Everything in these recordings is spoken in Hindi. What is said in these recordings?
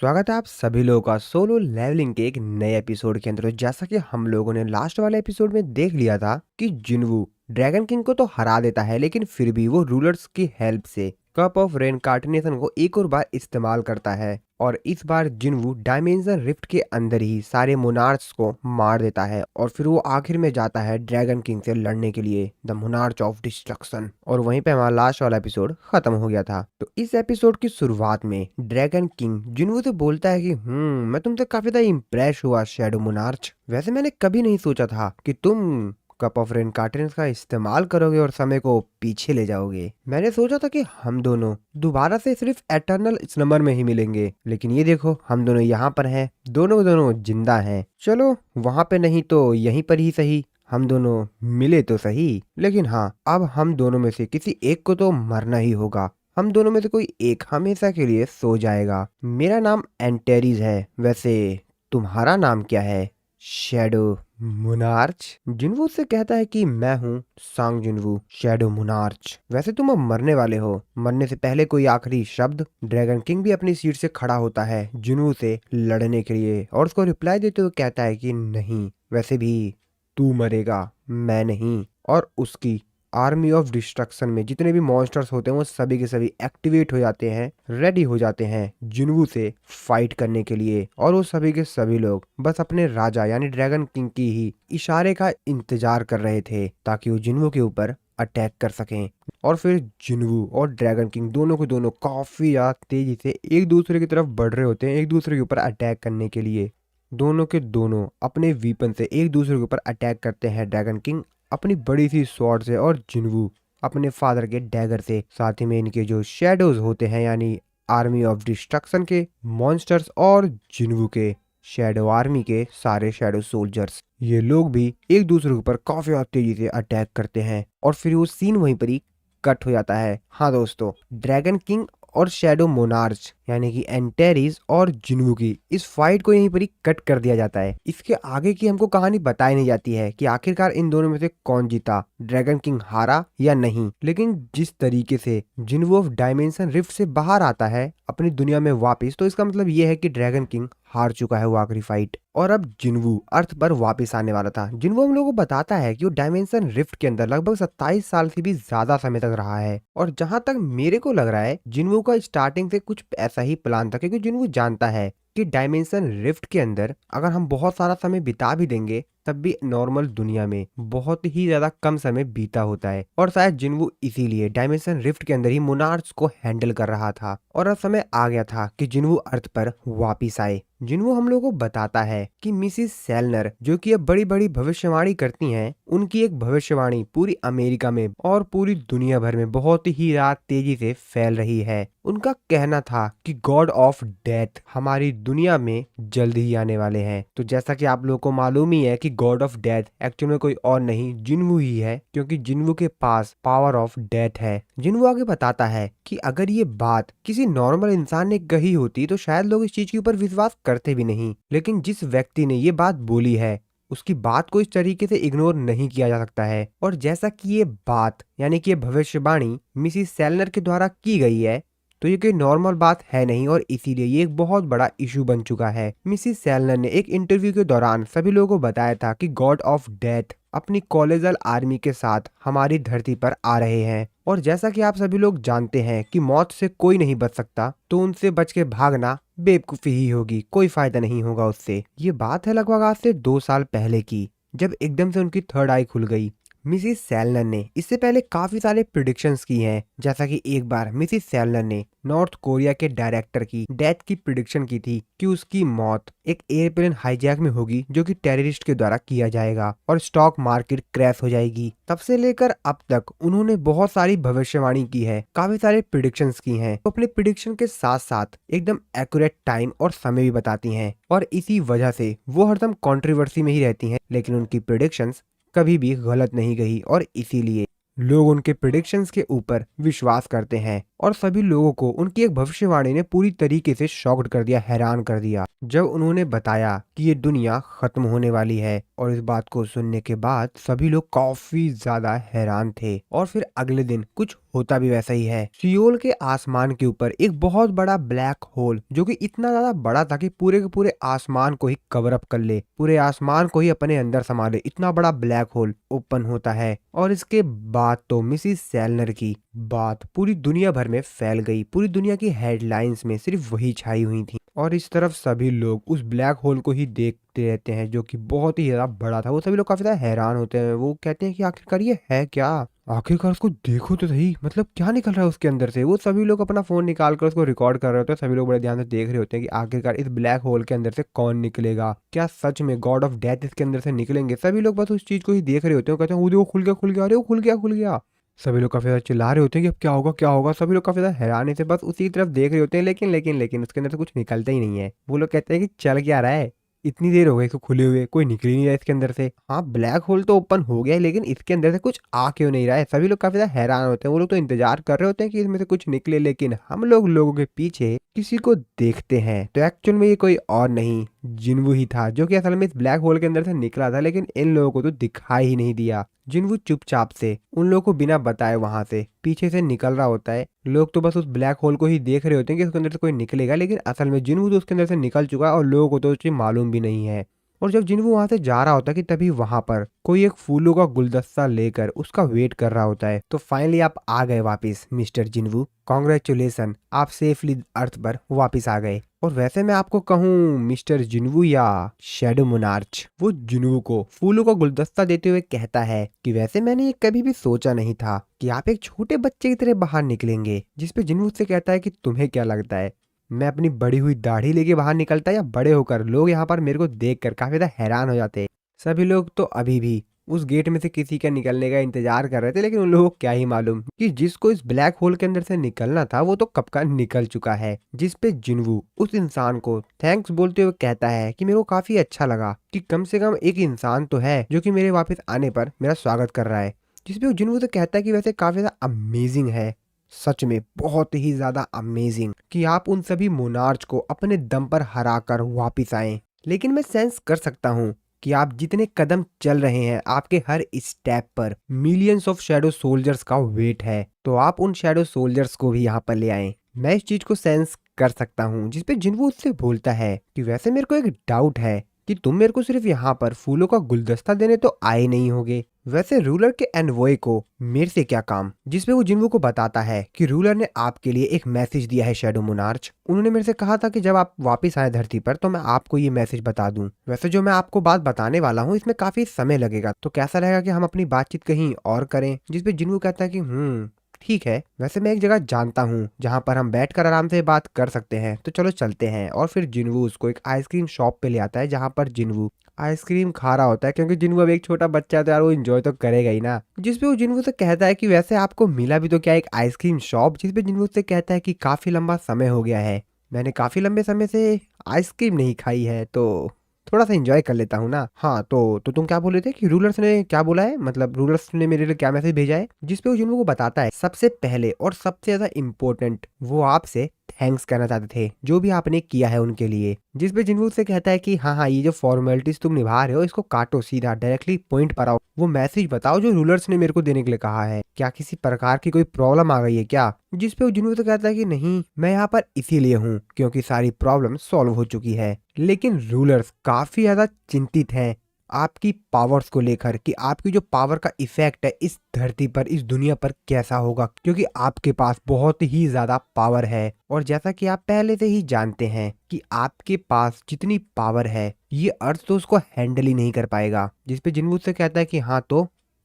स्वागत है आप सभी लोगों का सोलो लेवलिंग के एक नए एपिसोड के अंदर। तो जैसा कि हम लोगों ने लास्ट वाले एपिसोड में देख लिया था कि जिनवू ड्रैगन किंग को तो हरा देता है, लेकिन फिर भी वो रूलर्स की हेल्प से कप ऑफ रेनकार्टिनेशन को एक और बार इस्तेमाल करता है और इस बार जिनवू डायमेंशन रिफ्ट के अंदर ही सारे मोनार्च को मार देता है और फिर वो आखिर में जाता है ड्रैगन किंग से लड़ने के लिए, द मोनार्च ऑफ डिस्ट्रक्शन। और वहीं पे हमारा लास्ट वाला एपिसोड खत्म हो गया था। तो इस एपिसोड की शुरुआत में ड्रैगन किंग जिनवू से बोलता है कि मैं तुमसे काफी ज्यादा इम्प्रेस हुआ शैडो मोनार्च। वैसे मैंने कभी नहीं सोचा था कि तुम कप ऑफ रेनकार्टिनेशन का इस्तेमाल करोगे और समय को पीछे ले जाओगे। मैंने सोचा था कि हम दोनों दोबारा से सिर्फ एटर्नल स्लम्बर में ही मिलेंगे, लेकिन ये देखो हम दोनों यहाँ पर हैं, दोनों जिंदा हैं। चलो वहां पे नहीं तो यहीं पर ही सही, हम दोनों मिले तो सही। लेकिन हाँ, अब हम दोनों में से किसी एक को तो मरना ही होगा। हम दोनों में से कोई एक हमेशा के लिए सो जाएगा। मेरा नाम एंटेरीज है, वैसे तुम्हारा नाम क्या है? Shadow monarch. जिनवू से कहता है कि मैं हूँ सांग जिनवू, शैडो मोनार्च। वैसे तुम अब मरने वाले हो, मरने से पहले कोई आखिरी शब्द? ड्रैगन किंग भी अपनी सीट से खड़ा होता है जिनवू से लड़ने के लिए और उसको रिप्लाई देते हुए कहता है कि नहीं, वैसे भी तू मरेगा, मैं नहीं। और उसकी आर्मी ऑफ डिस्ट्रक्शन में जितने भी मॉन्स्टर्स होते हैं वो सभी के सभी एक्टिवेट हो जाते हैं, रेडी हो जाते हैं जिनवू से फाइट करने के लिए। और वो सभी के सभी लोग बस अपने राजा यानी ड्रैगन किंग की ही इशारे का इंतजार कर रहे थे ताकि वो जिनवू के ऊपर अटैक कर सकें। और फिर जिनवू और ड्रैगन किंग दोनों के दोनों काफी ज्यादा तेजी से एक दूसरे की तरफ बढ़ रहे होते हैं, एक दूसरे के ऊपर अटैक करने के लिए। दोनों के दोनों अपने वीपन से एक दूसरे के ऊपर अटैक करते हैं, ड्रैगन किंग अपनी बड़ी सी स्वॉर्ड से और जिनवू अपने फादर के डैगर से। साथ ही में इनके जो शैडोज होते हैं यानी आर्मी ऑफ डिस्ट्रक्शन के मॉन्स्टर्स और जिनवू के शैडो आर्मी के सारे शैडो सोल्जर्स, ये लोग भी एक दूसरे के ऊपर काफी तेजी से अटैक करते हैं। और फिर वो सीन वहीं पर ही कट हो जाता है। हाँ दोस्तों, ड्रैगन किंग और शैडो मोनार्च यानी कि एंटेरीज और जिनवू की इस फाइट को यहीं पर ही कट कर दिया जाता है। इसके आगे की हमको कहानी बताई नहीं जाती है कि आखिरकार इन दोनों में से कौन जीता, ड्रैगन किंग हारा या नहीं। लेकिन जिस तरीके से जिनवू ऑफ डायमेंशन रिफ्ट से बाहर आता है अपनी दुनिया में वापस, तो इसका मतलब ये है कि ड्रैगन किंग हार चुका है वो आखिरी फाइट और अब जिनवू अर्थ पर वापस आने वाला था। जिनवू हम लोगों को बताता है कि वो डायमेंशन रिफ्ट के अंदर लगभग 27 साल से भी ज्यादा समय तक रहा है। और जहां तक मेरे को लग रहा है जिनवू का स्टार्टिंग से कुछ ऐसा ही प्लान था, क्योंकि जिनवू जानता है कि डायमेंशन रिफ्ट के अंदर अगर हम बहुत सारा समय बिता भी देंगे तब भी नॉर्मल दुनिया में बहुत ही ज्यादा कम समय बीता होता है। और शायद जिनवू इसीलिए डायमेंशन रिफ्ट के अंदर ही मोनार्च को हैंडल कर रहा था और अब समय आ गया था कि जिनवू अर्थ पर वापिस आए। जिनवू हम लोगों को बताता है कि मिसिस सेलनर जो कि अब बड़ी बड़ी भविष्यवाणी करती हैं, उनकी एक भविष्यवाणी पूरी अमेरिका में और पूरी दुनिया भर में बहुत ही ज्यादा तेजी से फैल रही है। उनका कहना था कि गॉड ऑफ डेथ हमारी दुनिया में जल्द ही आने वाले हैं। तो जैसा कि आप लोगों को मालूम ही है कि गॉड ऑफ डेथ एक्चुअल में कोई और नहीं जिनवू ही है, क्योंकि जिनवू के पास पावर ऑफ डेथ है। जिनवू आगे बताता है कि अगर ये बात किसी नॉर्मल इंसान ने कही होती तो शायद लोग इस चीज के ऊपर विश्वास करते भी नहीं, लेकिन जिस व्यक्ति ने ये बात बोली है उसकी बात को इस तरीके से इग्नोर नहीं किया जा सकता है। और जैसा कि ये बात यानी कि ये भविष्यवाणी मिसिस सेलनर के द्वारा की गई है तो ये कोई नॉर्मल बात है नहीं और इसीलिए ये एक बहुत बड़ा इशू बन चुका है। मिसिस सेलनर ने एक इंटरव्यू के दौरान सभी लोगों को बताया था कि गॉड ऑफ डेथ अपनी कॉलेजल आर्मी के साथ हमारी धरती पर आ रहे हैं। और जैसा कि आप सभी लोग जानते हैं कि मौत से कोई नहीं बच सकता, तो उनसे बच के भागना बेवकूफी ही होगी, कोई फायदा नहीं होगा उससे। ये बात है लगभग आज से 2 साल पहले की, जब एकदम से उनकी थर्ड आई खुल गई। मिसिस सेलनर ने इससे पहले काफी सारे प्रिडिक्शंस की हैं, जैसा कि एक बार मिसिस सेलनर ने नॉर्थ कोरिया के डायरेक्टर की डेथ की प्रिडिक्शन की थी कि उसकी मौत एक एयरप्लेन हाईजैक में होगी जो कि टेररिस्ट के द्वारा किया जाएगा और स्टॉक मार्केट क्रैश हो जाएगी। तब से लेकर अब तक उन्होंने बहुत सारी भविष्यवाणी की है, काफी सारे प्रिडिक्शंस की हैं। तो अपने प्रिडिक्शन के साथ साथ एकदम एक्यूरेट टाइम और समय भी बताती हैं और इसी वजह से वो हरदम कंट्रोवर्सी में ही रहती हैं, लेकिन उनकी प्रिडिक्शंस कभी भी गलत नहीं गई और इसीलिए लोग उनके प्रिडिक्शंस के ऊपर विश्वास करते हैं और सभी लोगों को उनकी एक भविष्यवाणी ने पूरी तरीके से शॉक्ड कर दिया, हैरान कर दिया, जब उन्होंने बताया कि ये दुनिया खत्म होने वाली है। और इस बात को सुनने के बाद सभी लोग काफी ज्यादा हैरान थे। और फिर अगले दिन कुछ होता भी वैसा ही है। सियोल के आसमान के ऊपर एक बहुत बड़ा ब्लैक होल, जो कि इतना ज्यादा बड़ा था कि पूरे के पूरे आसमान को ही कवर अप कर ले, पूरे आसमान को ही अपने अंदर समा ले, इतना बड़ा ब्लैक होल ओपन होता है। और इसके बाद तो मिसिस सेलनर की बात पूरी दुनिया भर में फैल गई। पूरी दुनिया की हेडलाइंस में सिर्फ वही छाई हुई थी। और इस तरफ सभी लोग उस ब्लैक होल को ही देखते रहते हैं, जो कि बहुत ही ज्यादा बड़ा था। वो सभी लोग काफी ज्यादा हैरान होते हैं। वो कहते हैं कि आखिरकार ये है क्या, आखिरकार उसको देखो तो सही, मतलब क्या निकल रहा है उसके अंदर से। वो सभी लोग अपना फोन निकाल कर उसको रिकॉर्ड कर रहे होते हैं। सभी लोग बड़े ध्यान से देख रहे होते हैं कि आखिरकार इस ब्लैक होल के अंदर से कौन निकलेगा, क्या सच में गॉड ऑफ डेथ इसके अंदर से निकलेंगे। सभी लोग बस उस चीज को ही देख रहे होते हैं। कहते हैं वो देखो खुल गया खुल गया, अरे वो खुल गया खुल गया। सभी लोग काफी ज्यादा चिल्ला रहे होते हैं कि अब क्या होगा क्या होगा। सभी लोग काफी ज्यादा हैरानी से बस उसी की तरफ देख रहे होते हैं। लेकिन उसके अंदर से कुछ निकलता ही नहीं है। वो लोग कहते हैं कि चल क्या रहा है, इतनी देर हो गई इसको खुले हुए, कोई निकल ही नहीं रहा इसके अंदर से। हाँ, ब्लैक होल तो ओपन हो गया है, लेकिन इसके अंदर से कुछ आ क्यों नहीं रहा है। सभी लोग काफी ज्यादा हैरान होते हैं। वो लोग तो इंतजार कर रहे होते हैं कि इसमें से कुछ निकले, लेकिन हम लोगों के पीछे किसी को देखते हैं तो एक्चुअल में ये कोई और नहीं, जिन्वू ही था, जो कि असल में इस ब्लैक होल के अंदर से निकला था। लेकिन इन लोगों को तो दिखाई ही नहीं दिया। जिन्वू चुपचाप से उन लोगों को बिना बताए वहां से पीछे से निकल रहा होता है। लोग तो बस उस ब्लैक होल को ही देख रहे होते हैं कि उसके अंदर से कोई निकलेगा, लेकिन असल में जिन्वू तो उसके अंदर से निकल चुका है और लोगों को तो उसकी मालूम भी नहीं है। और जब जिन्वू वहां से जा रहा होता है कि तभी वहां पर कोई एक फूलों का गुलदस्ता लेकर उसका वेट कर रहा होता है। तो फाइनली आप आ गए वापस मिस्टर जिन्वू, कॉन्ग्रेचुलेसन, आप सेफली अर्थ पर वापस आ गए। और वैसे मैं आपको कहूँ मिस्टर जिन्वू या शैडो मोनार्च, वो जिन्वू को फूलों का गुलदस्ता देते हुए कहता है कि वैसे मैंने ये कभी भी सोचा नहीं था कि आप एक छोटे बच्चे की तरह बाहर निकलेंगे। जिसपे जिन्वू से कहता है कि तुम्हें क्या लगता है, मैं अपनी बड़ी हुई दाढ़ी लेके बाहर निकलता या बड़े होकर? लोग यहाँ पर मेरे को देखकर काफी ज्यादा हैरान हो जाते। सभी लोग तो अभी भी उस गेट में से किसी के निकलने का इंतजार कर रहे थे, लेकिन उन लोगों को क्या ही मालूम कि जिसको इस ब्लैक होल के अंदर से निकलना था वो तो कब का निकल चुका है। जिसपे जिन्वू उस इंसान को थैंक्स बोलते हुए कहता है कि मेरे को काफी अच्छा लगा कि कम से कम एक इंसान तो है जो कि मेरे वापस आने पर मेरा स्वागत कर रहा है। जिसपे जिन्वू तो कहता है कि वैसे काफी ज्यादा अमेजिंग है, सच में बहुत ही ज्यादा अमेजिंग कि आप उन सभी मोनार्च को अपने दम पर हराकर वापिस आए। लेकिन मैं सेंस कर सकता हूँ कि आप जितने कदम चल रहे हैं, आपके हर स्टेप पर मिलियंस ऑफ शैडो सोल्जर्स का वेट है। तो आप उन शैडो सोल्जर्स को भी यहाँ पर ले आए। मैं इस चीज को सेंस कर सकता हूँ। जिसपे जिन्वू उससे बोलता है कि वैसे मेरे को एक डाउट है कि तुम मेरे को सिर्फ यहाँ पर फूलों का गुलदस्ता देने तो आए नहीं होगे, वैसे रूलर के एनवॉय को मेरे से क्या काम? जिसपे वो जिन्वू को बताता है कि रूलर ने आपके लिए एक मैसेज दिया है शैडो मोनार्च। उन्होंने मेरे से कहा था कि जब आप वापस आए धरती पर तो मैं आपको ये मैसेज बता दूं। वैसे जो मैं आपको बात बताने वाला हूँ इसमें काफी समय लगेगा, तो कैसा रहेगा कि हम अपनी बातचीत कहीं और करें? जिसपे जिन्वू कहता है कि ठीक है, वैसे मैं एक जगह जानता हूँ जहाँ पर हम बैठकर आराम से बात कर सकते हैं, तो चलो चलते हैं। और फिर जिन्वू उसको एक आइसक्रीम शॉप पे ले आता है जहाँ पर जिन्वू आइसक्रीम खा रहा होता है, क्योंकि जिन्वू अब एक छोटा बच्चा है तो यार वो एंजॉय तो करेगा ही ना। जिसपे वो जिन्वू से कहता है कि वैसे आपको मिला भी तो क्या एक आइसक्रीम शॉप? जिसपे जिन्वू से कहता है कि काफी लंबा समय हो गया है, मैंने काफी लंबे समय से आइसक्रीम नहीं खाई है, तो थोड़ा सा एंजॉय कर लेता हूँ ना। हाँ, तो तुम क्या बोल रहे थे कि रूलर्स ने क्या बोला है, मतलब रूलर्स ने मेरे लिए क्या मैसेज भेजा है? जिसपे वो जिन्वू को बताता है सबसे पहले और सबसे ज्यादा इम्पोर्टेंट वो आपसे थैंक्स कहना चाहते थे जो भी आपने किया है उनके लिए। जिसपे जिन्वू से कहता है कि हाँ, ये जो फॉर्मेलिटीज तुम निभा रहे हो इसको काटो, सीधा डायरेक्टली पॉइंट पर आओ। वो मैसेज बताओ जो रूलर्स ने मेरे को देने के लिए कहा है। क्या किसी प्रकार की कोई प्रॉब्लम आ गई है क्या? जिसपे वो जिन्वू से कहता है कि नहीं, मैं यहाँ पर इसीलिए हूँ क्योंकि सारी प्रॉब्लम सॉल्व हो चुकी है। लेकिन रूलर्स काफी ज्यादा चिंतित हैं आपकी पावर्स को लेकर कि आपकी जो पावर का इफेक्ट है इस धरती पर, इस दुनिया पर कैसा होगा, क्योंकि आपके पास बहुत ही ज्यादा पावर है। और जैसा कि आप पहले से ही जानते हैं कि आपके पास जितनी पावर है ये अर्थ तो उसको हैंडल ही नहीं कर पाएगा। जिसपे जिन्वू से कहता है कि हाँ,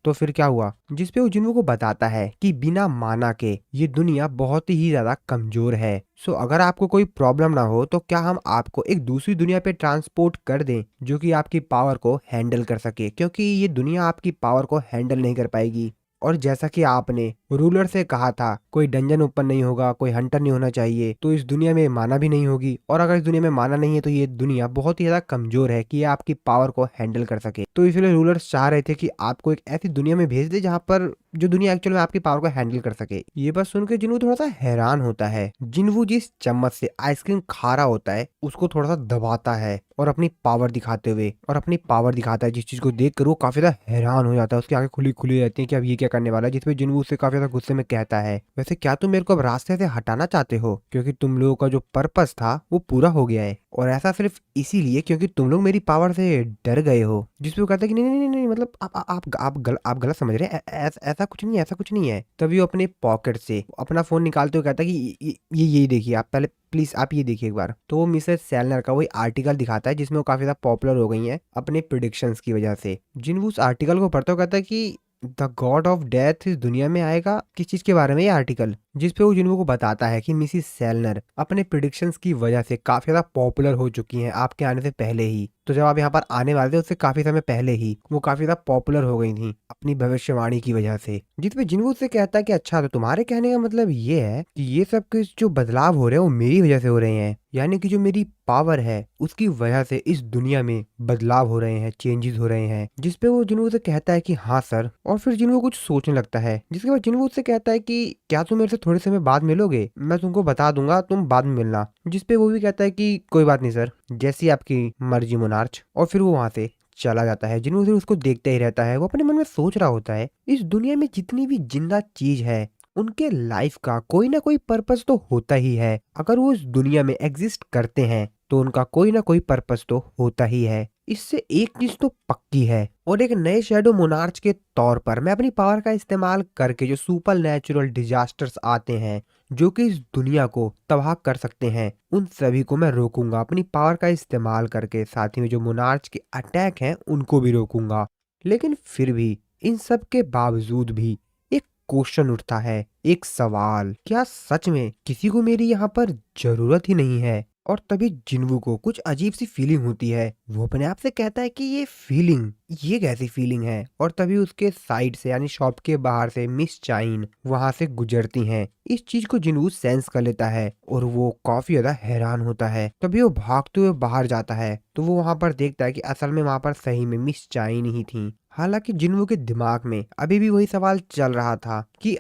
तो फिर क्या हुआ? जिसपे वो जिन्वू को बताता है कि बिना माना के ये दुनिया बहुत ही ज्यादा कमजोर है। सो अगर आपको कोई प्रॉब्लम ना हो तो क्या हम आपको एक दूसरी दुनिया पे ट्रांसपोर्ट कर दें जो कि आपकी पावर को हैंडल कर सके, क्योंकि ये दुनिया आपकी पावर को हैंडल नहीं कर पाएगी। और जैसा कि आपने रूलर से कहा था कोई डंजन ओपन नहीं होगा, कोई हंटर नहीं होना चाहिए, तो इस दुनिया में माना भी नहीं होगी। और अगर इस दुनिया में माना नहीं है तो ये दुनिया बहुत ही ज्यादा कमजोर है कि ये आपकी पावर को हैंडल कर सके। तो इसलिए रूलर्स चाह रहे थे कि आपको एक ऐसी दुनिया में भेज दे जहाँ पर जो दुनिया एक्चुअल में आपकी पावर को हैंडल कर सके। ये बात सुन के जिन्वू थोड़ा सा हैरान होता है। जिन्वू जिस चम्मच से आइसक्रीम खा रहा होता है उसको थोड़ा सा दबाता है और अपनी पावर दिखाता है, जिस चीज को देखकर वो काफी ज्यादा हैरान हो जाता है। उसकी आंखें खुली खुली रहती हैं कि अब ये क्या करने वाला है, जिसपे जिन्वू उससे काफी ज्यादा गुस्से में कहता है, वैसे क्या तुम मेरे को अब रास्ते से हटाना चाहते हो, क्योंकि तुम लोगों का जो पर्पस था वो पूरा हो गया है, और ऐसा सिर्फ इसीलिए क्योंकि तुम लोग मेरी पावर से डर गए हो। जिसपे वो कहता है कि नहीं नहीं नहीं नहीं, मतलब आप गलत समझ रहे हैं, ऐसा कुछ नहीं है। तभी वो अपने पॉकेट से अपना फोन निकालते हुए कहता है कि ये देखिए, आप पहले प्लीज आप ये देखिए एक बार। तो वो मिसेस सेलनर का वही आर्टिकल दिखाता है जिसमें वो काफी ज्यादा पॉपुलर हो गई हैं अपने प्रिडिक्शंस की वजह से। जिन्वू उस आर्टिकल को पढ़ता हुआ कहता है कि द गॉड ऑफ डेथ इस दुनिया में आएगा। किस चीज के बारे में ये आर्टिकल? जिसपे वो जिन्वू को बताता है कि मिसिस सेलनर अपने प्रिडिक्शंस की वजह से काफी ज्यादा पॉपुलर हो चुकी हैं आपके आने से पहले ही। तो जब आप यहाँ पर आने वाले थे उससे काफी समय पहले ही वो काफी ज्यादा पॉपुलर हो गई थी अपनी भविष्यवाणी की वजह से। जिसपे जिन्वू से कहता है कि अच्छा, तो तुम्हारे कहने का मतलब ये है कि ये सब कुछ जो बदलाव हो रहे हैं वो मेरी वजह से हो रहे हैं, यानी कि जो मेरी पावर है उसकी वजह से इस दुनिया में बदलाव हो रहे हैं, चेंजेस हो रहे हैं। जिसपे वो जिन्वू से कहता है कि हाँ सर, और फिर जिन्वू कुछ सोचने लगता है। जिसके बाद जिन्वू से कहता है कि क्या तुम मेरे से थोड़े समय बाद मिलोगे, मैं तुमको बता दूंगा, तुम बाद में मिलना। जिसपे वो भी कहता है कि कोई बात नहीं सर, जैसी आपकी मर्जी मोनार्च। और फिर वो वहां से चला जाता है। जिन्वू फिर उसको देखते ही रहता है। वो अपने मन में सोच रहा होता है इस दुनिया में जितनी भी जिंदा चीज है उनके लाइफ का कोई ना कोई पर्पस तो होता ही है। अगर वो इस दुनिया में एग्जिस्ट करते हैं तो उनका कोई ना कोई पर्पस तो होता ही है। इससे एक चीज तो पक्की है, और एक नए शैडो मोनार्च के तौर पर मैं अपनी पावर का इस्तेमाल करके जो सुपर नेचुरल डिजास्टर्स आते हैं जो कि इस दुनिया को तबाह कर सकते हैं, उन सभी को मैं रोकूंगा अपनी पावर का इस्तेमाल करके। साथ ही में जो मोनार्च के अटैक हैं उनको भी रोकूंगा। लेकिन फिर भी इन सब के बावजूद भी एक क्वेश्चन उठता है, एक सवाल, क्या सच में किसी को मेरी यहाँ पर जरूरत ही नहीं है? और तभी जिन्वू को कुछ अजीब सी फीलिंग होती है। वो अपने आप से कहता है कि ये कैसी फीलिंग है? और तभी उसके साइड से यानी शॉप के बाहर से मिस चाइन वहां से गुजरती हैं। इस चीज को जिन्वू सेंस कर लेता है और वो काफी ज्यादा हैरान होता है। तभी वो भागते हुए बाहर जाता है तो वो वहां पर देखता है कि असल में वहां पर सही में मिस चाइन ही थी। हालांकि जिन्वू के दिमाग में अभी भी वही सवाल चल रहा था कि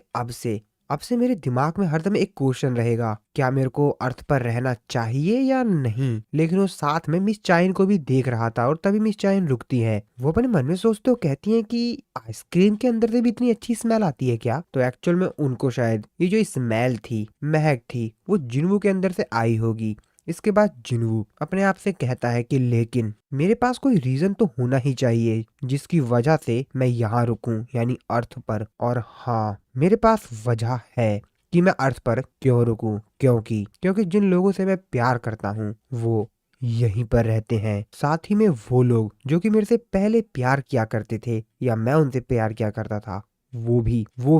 अब से मेरे दिमाग में हरदम एक क्वेश्चन रहेगा, क्या मेरे को अर्थ पर रहना चाहिए या नहीं? लेकिन वो साथ में मिस चाइन को भी देख रहा था। और तभी मिस चाइन रुकती है। वो अपने मन में सोचते हो कहती हैं कि आइसक्रीम के अंदर से भी इतनी अच्छी स्मेल आती है क्या? तो एक्चुअल में उनको शायद ये जो स्मेल थी, महक थी, वो जिन्वू के अंदर से आई होगी। इसके बाद जिन्वू अपने आप से कहता है कि लेकिन मेरे पास कोई रीजन तो होना ही चाहिए जिसकी वजह से मैं यहाँ रुकूं, यानी अर्थ पर। और हाँ, मेरे पास वजह है कि मैं अर्थ पर क्यों रुकूं, क्योंकि जिन लोगों से मैं प्यार करता हूँ वो यहीं पर रहते हैं। साथ ही में वो लोग जो कि मेरे से पहले प्यार किया करते थे या मैं उनसे प्यार किया करता था, वो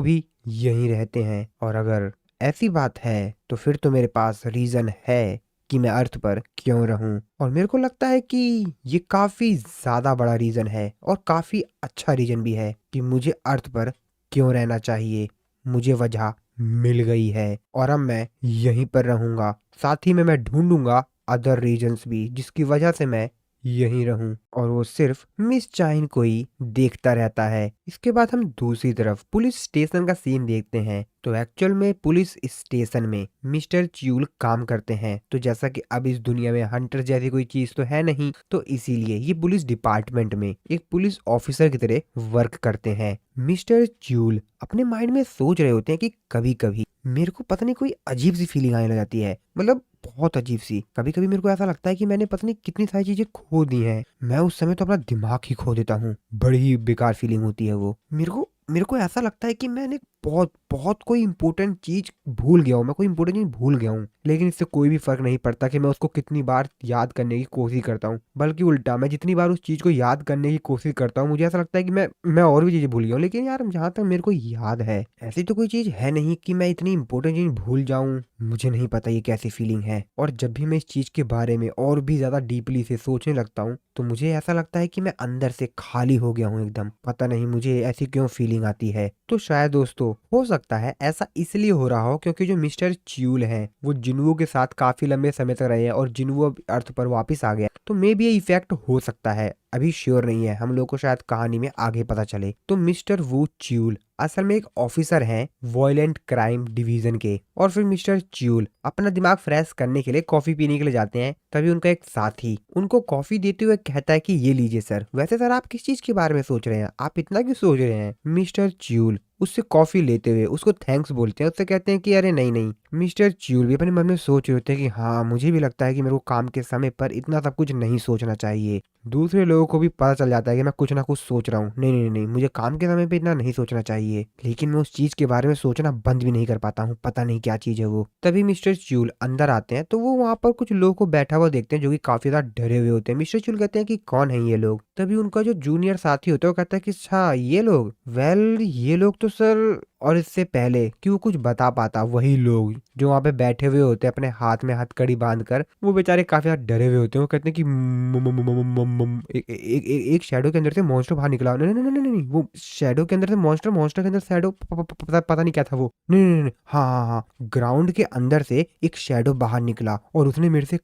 भी यहीं रहते हैं। और अगर ऐसी बात है तो फिर तो मेरे पास रीजन है कि मैं अर्थ पर क्यों रहूं। और मेरे को लगता है कि ये काफी ज्यादा बड़ा रीजन है और काफी अच्छा रीजन भी है कि मुझे अर्थ पर क्यों रहना चाहिए। मुझे वजह मिल गई है और अब मैं यहीं पर रहूंगा। साथ ही में मैं ढूंढूंगा अदर रीजन्स भी जिसकी वजह से मैं यहीं रहूं। और वो सिर्फ मिस चाइन को ही देखता रहता है। इसके बाद हम दूसरी तरफ पुलिस स्टेशन का सीन देखते हैं। तो एक्चुअल में पुलिस स्टेशन में मिस्टर च्यूल काम करते हैं। तो जैसा कि अब इस दुनिया में हंटर जैसी कोई चीज तो है नहीं, तो इसीलिए ये पुलिस डिपार्टमेंट में एक पुलिस ऑफिसर की तरह वर्क करते हैं। मिस्टर च्यूल अपने माइंड में सोच रहे होते हैं कि कभी कभी मेरे को पता नहीं कोई अजीब सी फीलिंग आने लग जाती है, मतलब बहुत अजीब सी। कभी कभी मेरे को ऐसा लगता है कि मैंने पता नहीं कितनी सारी चीजें खो दी हैं। मैं उस समय तो अपना दिमाग ही खो देता हूँ। बड़ी ही बेकार फीलिंग होती है वो। मेरे को ऐसा लगता है कि मैंने बहुत बहुत कोई इंपॉर्टेंट चीज भूल गया हूँ। मैं कोई इंपॉर्टेंट चीज भूल गया हूँ, लेकिन इससे कोई भी फर्क नहीं पड़ता कि मैं उसको कितनी बार याद करने की कोशिश करता हूँ। बल्कि उल्टा, मैं जितनी बार उस चीज को याद करने की कोशिश करता हूँ मुझे ऐसा लगता है कि मैं और भी चीजें भूल गया हूँ। लेकिन यार, जहां तक मेरे को याद है ऐसी तो कोई चीज है नहीं कि मैं इतनी इंपॉर्टेंट चीज भूल जाऊं। मुझे नहीं पता ये कैसी फीलिंग है। और जब भी मैं इस चीज के बारे में और भी ज्यादा डीपली से सोचने लगता हूँ तो मुझे ऐसा लगता है कि मैं अंदर से खाली हो गया हूँ एकदम। पता नहीं मुझे ऐसी क्यों फीलिंग आती है। तो शायद दोस्तों हो सकता है ऐसा इसलिए हो रहा हो क्योंकि जो मिस्टर च्यूल हैं वो जिन्वू के साथ काफी लंबे समय तक रहे हैं और जिन्वू अब अर्थ पर वापस आ गया। तो मे भी ये इफेक्ट हो सकता है अभी श्योर नहीं है, हम लोग को शायद कहानी में आगे पता चले। तो मिस्टर वू च्यूल असल में एक ऑफिसर हैं वायलेंट क्राइम डिवीजन के। और फिर मिस्टर च्यूल अपना दिमाग फ्रेश करने के लिए कॉफी पीने के लिए जाते हैं। तभी उनका एक साथी उनको कॉफी देते हुए कहता है कि ये लीजिए सर। वैसे सर आप किस चीज के बारे में सोच रहे हैं, आप इतना क्यों सोच रहे हैं? मिस्टर च्यूल उससे कॉफी लेते हुए उसको थैंक्स बोलते हैं, उससे कहते हैं कि अरे नहीं नहीं। मिस्टर च्यूल भी अपने मन में सोच रहे होते हैं कि हाँ मुझे भी लगता है कि मेरे को काम के समय पर इतना सब कुछ नहीं सोचना चाहिए। दूसरे लोगों को भी पता चल जाता है कि मैं कुछ ना कुछ सोच रहा हूँ। नहीं नहीं नहीं, मुझे काम के समय पे इतना नहीं सोचना चाहिए, लेकिन मैं उस चीज के बारे में सोचना बंद भी नहीं कर पाता हूँ, पता नहीं क्या चीज है वो। तभी मिस्टर च्यूल अंदर आते हैं तो वो वहां पर कुछ लोगों को बैठा हुआ देखते हैं जो कि काफी ज्यादा डरे हुए होते हैं। मिस्टर च्यूल कहते हैं कि कौन है ये लोग? तभी उनका जो जूनियर साथी होता है वो कहता है कि अच्छा ये लोग, वेल ये लोग तो सर। और इससे पहले कि वो कुछ बता पाता, वही लोग जो वहां पे बैठे हुए होते हैं अपने हाथ में हथकड़ी बांधकर, वो बेचारे काफी ज्यादा डरे हुए होते हैं। वो कहते हैं कि एक शैडो के अंदर से मॉन्स्टर बाहर निकला। नहीं नहीं नहीं नहीं, वो शैडो के अंदर से मॉन्स्टर, मॉन्स्टर के अंदर शैडो, पता नहीं क्या था वो। नहीं नहीं नहीं, हाँ हाँ हाँ, ग्राउंड के अंदर से एक शैडो बाहर निकला और उसने मेरे से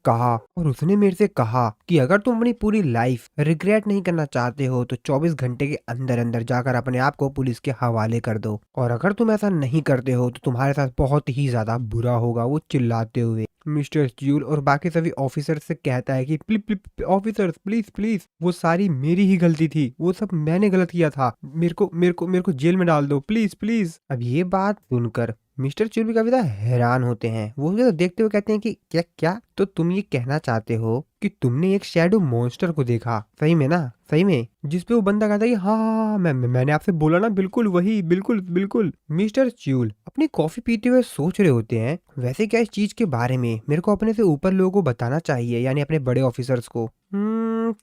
कहा कि अगर तुम अपनी पूरी लाइफ रिग्रेट नहीं करना चाहते हो तो 24 घंटे के अंदर अंदर जाकर अपने आप को पुलिस के हवाले कर दो, और अगर तुम ऐसा नहीं करते हो तो तुम्हारे साथ बहुत ही ज्यादा बुरा होगा। वो चिल्लाते हुए मिस्टर च्यूल और बाकी सभी ऑफिसर से कहता है कि ऑफिसर्स प्लीज प्लीज, वो सारी मेरी ही गलती थी, वो सब मैंने गलत किया था, मेरे को जेल में डाल दो प्लीज प्लीज। अब ये बात सुनकर मिस्टर च्यूल भी काफी ज्यादा हैरान होते हैं। वो भी तो देखते हुए कहते हैं कि क्या क्या, तो तुम ये कहना चाहते हो कि तुमने एक शैडो मॉन्स्टर को देखा? सही में ना, सही में? जिसपे वो बंदा कहता है कि हाँ हाँ हाँ, मैंने आपसे बोला ना, बिल्कुल वही, बिल्कुल बिल्कुल। मिस्टर च्यूल अपनी कॉफी पीते हुए सोच रहे होते हैं वैसे क्या इस चीज के बारे में मेरे को अपने से ऊपर लोगों को बताना चाहिए, यानी अपने बड़े ऑफिसर्स को।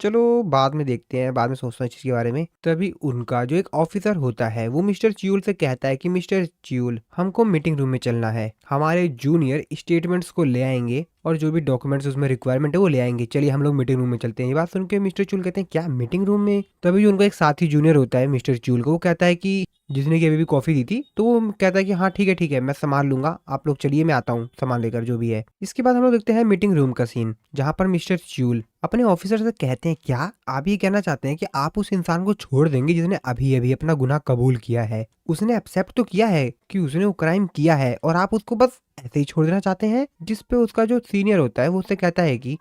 चलो बाद में देखते हैं, बाद में सोचते हैं इस चीज के बारे में। तभी उनका जो एक ऑफिसर होता है वो मिस्टर च्यूल से कहता है कि मिस्टर च्यूल हमको मीटिंग रूम में चलना है, हमारे जूनियर स्टेटमेंट्स को ले आएंगे और जो भी डॉक्यूमेंट्स उसमें रिक्वायरमेंट है वो ले आएंगे, चलिए हम लोग मीटिंग रूम में चलते हैं। ये बात सुन के मिस्टर च्यूल कहते हैं क्या मीटिंग रूम में? तभी जो उनका एक साथी जूनियर होता है मिस्टर च्यूल को, वो कहता है कि जिसने की अभी भी कॉफी दी थी, तो वो कहता है कि हाँ ठीक है मैं संभाल लूंगा, आप लोग चलिए मैं आता हूँ सामान लेकर जो भी है। इसके बाद हम लोग देखते हैं मीटिंग रूम का सीन, जहाँ पर मिस्टर च्यूल अपने ऑफिसर से कहते हैं क्या आप ये कहना चाहते हैं कि आप उस इंसान को छोड़ देंगे जिसने अभी अभी अपना गुनाह कबूल किया है, उसने एक्सेप्ट तो किया है कि उसने वो क्राइम किया है, और आप उसको बस ऐसे ही छोड़ देना चाहते हैं? जिसपे उसका जो सीनियर होता है वो उससे कहता है कि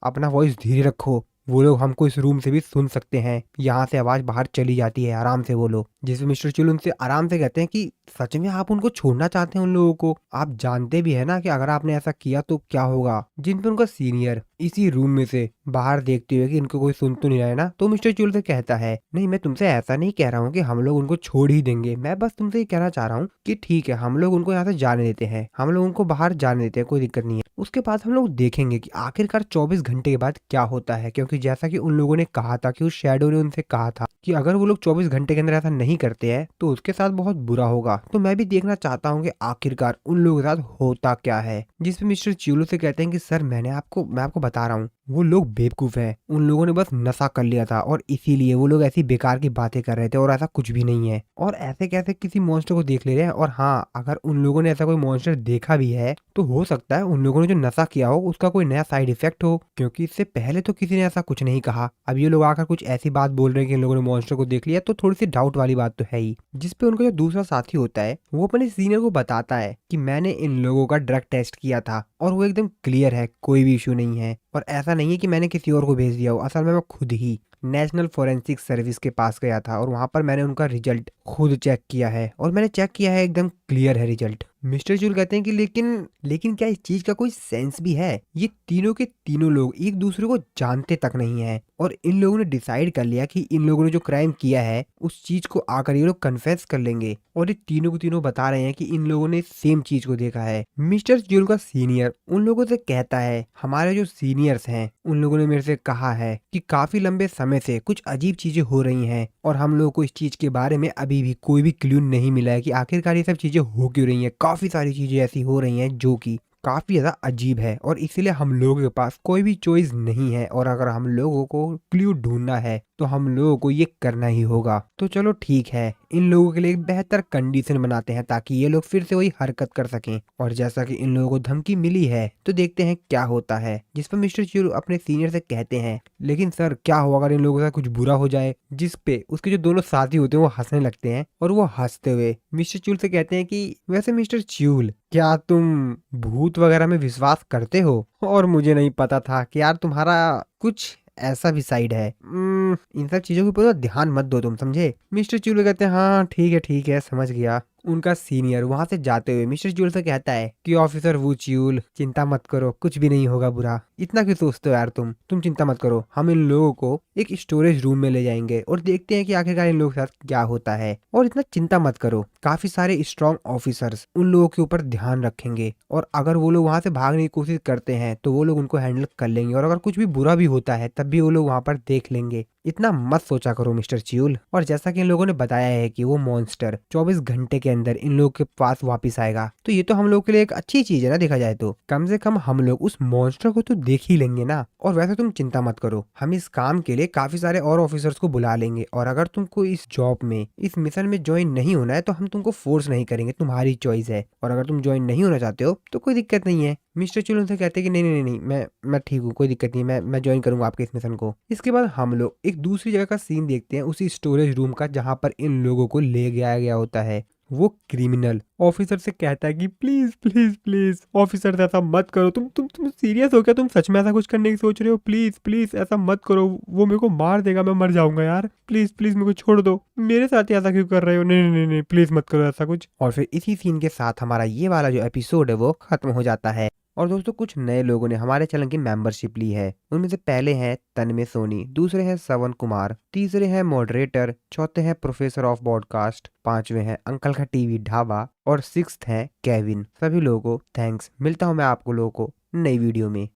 अपना वॉइस धीरे रखो, वो लोग हमको इस रूम से भी सुन सकते हैं, यहाँ से आवाज बाहर चली जाती है, आराम से बोलो। जिसमें मिस्टर च्यूल उनसे आराम से कहते हैं कि सच में आप उनको छोड़ना चाहते हैं उन लोगों को? आप जानते भी है ना कि अगर आपने ऐसा किया तो क्या होगा? जिन पे उनका सीनियर इसी रूम में से बाहर देखते हुए कि इनको कोई सुन तो नहीं रहा है ना, तो मिस्टर च्यूल से कहता है नहीं मैं तुमसे ऐसा नहीं कह रहा हूँ कि हम लोग उनको छोड़ ही देंगे, मैं बस तुमसे ये कहना चाह रहा हूँ कि ठीक है हम लोग उनको यहाँ से जाने देते हैं, हम लोग उनको बाहर जाने देते हैं, कोई दिक्कत नहीं है। उसके बाद हम लोग देखेंगे कि आखिरकार 24 घंटे के बाद क्या होता है, क्योंकि जैसा कि उन लोगों ने कहा था कि उस शैडो ने उनसे कहा था कि अगर वो लोग 24 घंटे के अंदर ऐसा नहीं करते हैं तो उसके साथ बहुत बुरा होगा। तो मैं भी देखना चाहता हूँ कि आखिरकार उन लोगों के साथ होता क्या है। जिसपे मिस्टर च्यूलो से कहते हैं कि सर मैं आपको बता रहा हूँ, वो लोग बेवकूफ हैं, उन लोगों ने बस नशा कर लिया था और इसीलिए वो लोग ऐसी बेकार की बातें कर रहे थे, और ऐसा कुछ भी नहीं है। और ऐसे कैसे किसी मॉन्स्टर को देख ले रहे हैं? और हाँ, अगर उन लोगों ने ऐसा कोई मॉन्स्टर देखा भी है तो हो सकता है उन लोगों ने जो नशा किया हो उसका कोई नया साइड इफेक्ट हो, क्योंकि इससे पहले तो किसी ने ऐसा कुछ नहीं कहा। अब ये लोग आकर कुछ ऐसी बात बोल रहे हैं कि इन लोगों ने मॉन्स्टर को देख लिया, तो थोड़ी सी डाउट वाली बात तो है ही। जिसपे उनका जो दूसरा साथी होता है वो अपने सीनियर को बताता है कि मैंने इन लोगों का ड्रग टेस्ट किया था और वो एकदम क्लियर है, कोई भी इश्यू नहीं है, और ऐसा नहीं है कि मैंने किसी और को भेज दिया हो, असल में मैं खुद ही नेशनल फोरेंसिक सर्विस के पास गया था और वहां पर मैंने उनका रिजल्ट खुद चेक किया है, और मैंने चेक किया है एकदम क्लियर है रिजल्ट। मिस्टर च्यूल कहते हैं कि लेकिन क्या इस चीज का कोई सेंस भी है? ये तीनों के तीनों लोग एक दूसरे को जानते तक नहीं है, और इन लोगों ने डिसाइड कर लिया कि इन लोगों ने जो क्राइम किया है उस चीज को आकर ये लोग कन्फेस कर लेंगे, और ये तीनों के तीनों बता रहे हैं कि इन लोगों ने सेम चीज को देखा है। मिस्टर च्यूल का सीनियर उन लोगों से कहता है हमारे जो सीनियर्स हैं उन लोगों ने मेरे से कहा है कि काफी लंबे समय से कुछ अजीब चीजें हो रही हैं, और हम लोगों को इस चीज के बारे में अभी भी कोई भी क्लू नहीं मिला है कि आखिरकार ये सब चीजें हो क्यों रही हैं। काफी सारी चीजें ऐसी हो रही हैं जो कि काफी ज्यादा अजीब है, और इसीलिए हम लोगों के पास कोई भी चॉइस नहीं है, और अगर हम लोगों को क्लू ढूंढना है तो हम लोगों को ये करना ही होगा। तो चलो ठीक है, इन लोगों के लिए एक बेहतर कंडीशन बनाते हैं ताकि ये लोग फिर से वही हरकत कर सकें। और जैसा कि इन लोगों को धमकी मिली है तो देखते हैं क्या होता है, जिस पर मिस्टर च्यूल अपने सीनियर से कहते हैं लेकिन सर क्या होगा अगर इन लोगों के साथ कुछ बुरा हो जाए, जिस पे उसके जो दोनों साथी होते हैं वो हंसने लगते हैं और वो हंसते हुए मिस्टर च्यूल से कहते हैं कि वैसे मिस्टर च्यूल क्या तुम भूत वगैरह में विश्वास करते हो? और मुझे नहीं पता था कि यार तुम्हारा कुछ ऐसा भी साइड है। इन सब चीजों के ऊपर ध्यान मत दो तुम, समझे? मिस्टर च्यूल कहते हैं हाँ ठीक है समझ गया। उनका सीनियर वहां से जाते हुए मिस्टर च्यूल से कहता है कि ऑफिसर वू च्यूल चिंता मत करो, कुछ भी नहीं होगा बुरा। इतना क्यों सोचते हो यार तुम चिंता मत करो, हम इन लोगों को एक स्टोरेज रूम में ले जाएंगे और देखते हैं कि आखिरकार इन लोगों के साथ क्या होता है। और इतना चिंता मत करो, काफी सारे स्ट्रॉन्ग ऑफिसर्स उन लोगों के ऊपर ध्यान रखेंगे और अगर वो लोग वहां से भागने की कोशिश करते हैं तो वो लोग उनको हैंडल कर लेंगे और अगर कुछ भी बुरा भी होता है तब भी वो लोग वहां पर देख लेंगे। इतना मत सोचा करो मिस्टर च्यूल। और जैसा कि इन लोगों ने बताया है कि वो मॉन्स्टर 24 घंटे के अंदर इन लोगों के पास वापस आएगा, तो ये तो हम लोग के लिए एक अच्छी चीज है ना, देखा जाए तो कम से कम हम लोग उस मॉन्स्टर को तो देख ही लेंगे ना। और वैसे तुम चिंता मत करो, हम इस काम के लिए काफी सारे और ऑफिसर्स को बुला लेंगे और अगर तुमको इस जॉब में इस मिशन में ज्वाइन नहीं होना है तो हम तुमको फोर्स नहीं करेंगे, तुम्हारी चॉइस है। और अगर तुम ज्वाइन नहीं होना चाहते हो तो कोई दिक्कत नहीं है। मिस्टर च्यूल उनसे कहते हैं कि नहीं, मैं ठीक हूँ, कोई दिक्कत नहीं, मैं ज्वाइन करूंगा आपके इस मिशन को। इसके बाद हम लोग एक दूसरी जगह का सीन देखते हैं, उसी स्टोरेज रूम का जहां पर इन लोगों को ले गया गया होता है। वो क्रिमिनल ऑफिसर से कहता है कि प्लीज प्लीज प्लीज ऑफिसर ऐसा मत करो, तुम सीरियस हो क्या? तुम सच में ऐसा कुछ करने की सोच रहे हो? प्लीज प्लीज ऐसा मत करो, वो मेरे को मार देगा, मैं मर जाऊंगा यार, प्लीज प्लीज मेरे को छोड़ दो, मेरे साथ ही ऐसा क्यों कर रहे हो? नहीं प्लीज मत करो ऐसा कुछ। और फिर इसी सीन के साथ हमारा ये वाला जो एपिसोड है वो खत्म हो जाता है। और दोस्तों कुछ नए लोगों ने हमारे चैनल की मेंबरशिप ली है। उनमें से पहले हैं तन्मय सोनी, दूसरे हैं श्रवण कुमार, तीसरे हैं मॉडरेटर, चौथे हैं प्रोफेसर ऑफ बॉडकास्ट, पांचवे हैं अंकल का टीवी ढाबा और सिक्स्थ हैं केविन। सभी लोगों को थैंक्स। मिलता हूं मैं आपको लोगों को नई वीडियो में।